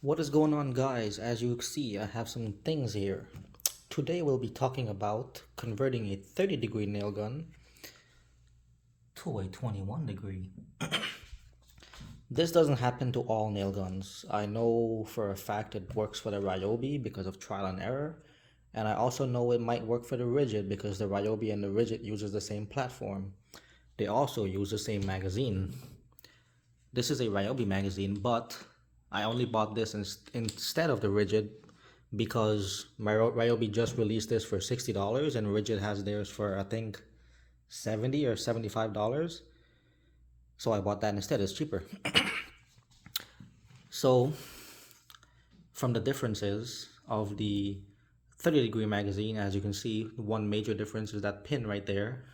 What is going on, guys? As you see, I have some things here. Today we'll be talking about converting a 30-degree nail gun to a 21-degree. This doesn't happen to all nail guns. I know for a fact it works for the ryobi because of trial and error, and I also know it might work for the rigid because the ryobi and the rigid uses the same platform. They also use the same magazine. This is a ryobi magazine, but I only bought this instead of the rigid because my ryobi just released this for $60 and rigid has theirs for I think $70 or $75. So I bought that instead. It's cheaper. So from the differences of the 30-degree magazine, as you can see, one major difference is that pin right there.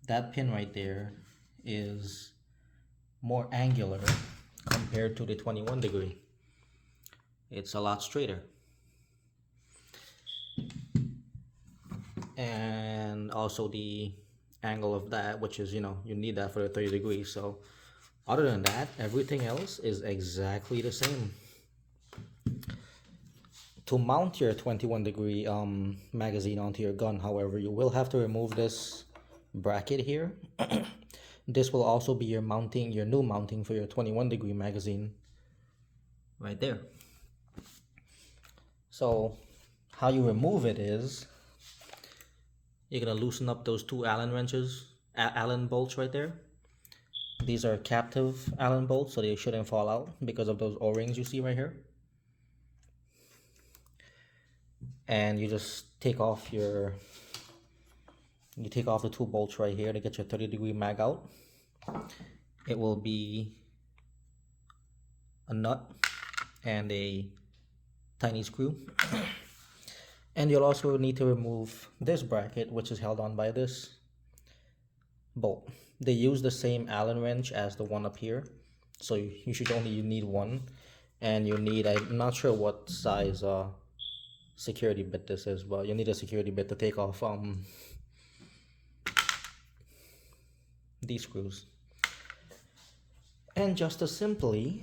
That pin right there is more angular compared to the 21-degree. It's a lot straighter. And also the angle of that, which is, you need that for the 30 degrees. So other than that, everything else is exactly the same. To mount your 21-degree magazine onto your gun, however, you will have to remove this bracket here. This will also be your new mounting for your 21-degree magazine right there. So how you remove it is you're gonna loosen up those two Allen wrenches, Allen bolts right there. These are captive Allen bolts, so they shouldn't fall out because of those O-rings you see right here. And you just take off the two bolts right here to get your 30-degree mag out. It will be a nut and a tiny screw. And you'll also need to remove this bracket, which is held on by this bolt. They use the same Allen wrench as the one up here, so you should only need one. And you need, I'm not sure what size security bit this is, but you need a security bit to take off these screws. And just as simply,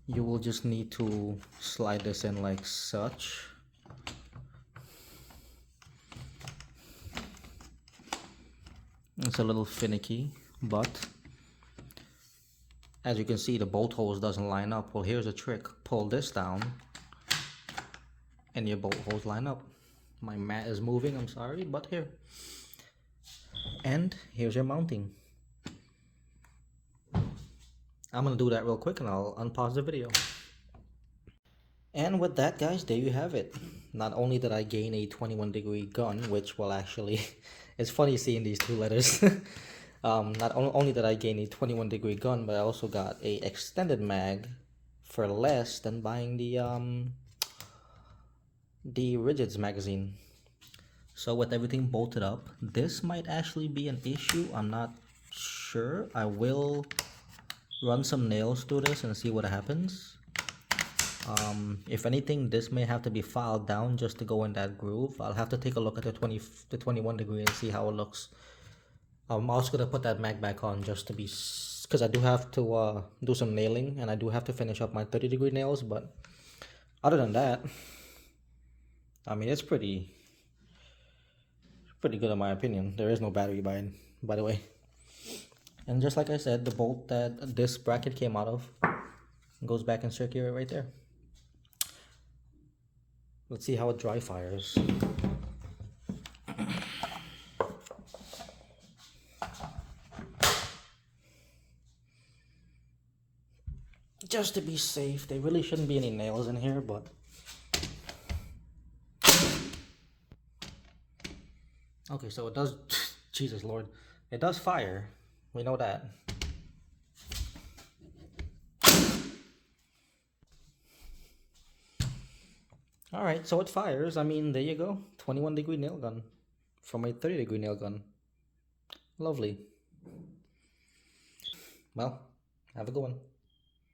you will just need to slide this in like such. It's a little finicky, but as you can see, the bolt holes doesn't line up. Well, here's a trick. Pull this down and your bolt holes line up. My mat is moving, I'm sorry, but here. And here's your mounting. I'm gonna do that real quick and I'll unpause the video. And with that, guys, there you have it. Not only did I gain a 21-degree gun, which will actually, it's funny seeing these two letters. Not only did I gain a 21-degree gun, but I also got a extended mag for less than buying the Rigids magazine. So with everything bolted up, this might actually be an issue. I'm not sure. I will run some nails through this and see what happens. If anything, this may have to be filed down just to go in that groove. I'll have to take a look at the 21-degree and see how it looks. I'm also gonna put that mag back on just to be, because I do have to do some nailing and I do have to finish up my 30-degree nails. But other than that, I mean, it's pretty good in my opinion. There is no battery by the way. And just like I said, the bolt that this bracket came out of goes back in circular right there. Let's see how it dry fires. Just to be safe, there really shouldn't be any nails in here, but okay, so it does, Jesus Lord, it does fire. We know that. Alright, so it fires. I mean, there you go. 21-degree nail gun from a 30-degree nail gun. Lovely. Well, have a good one.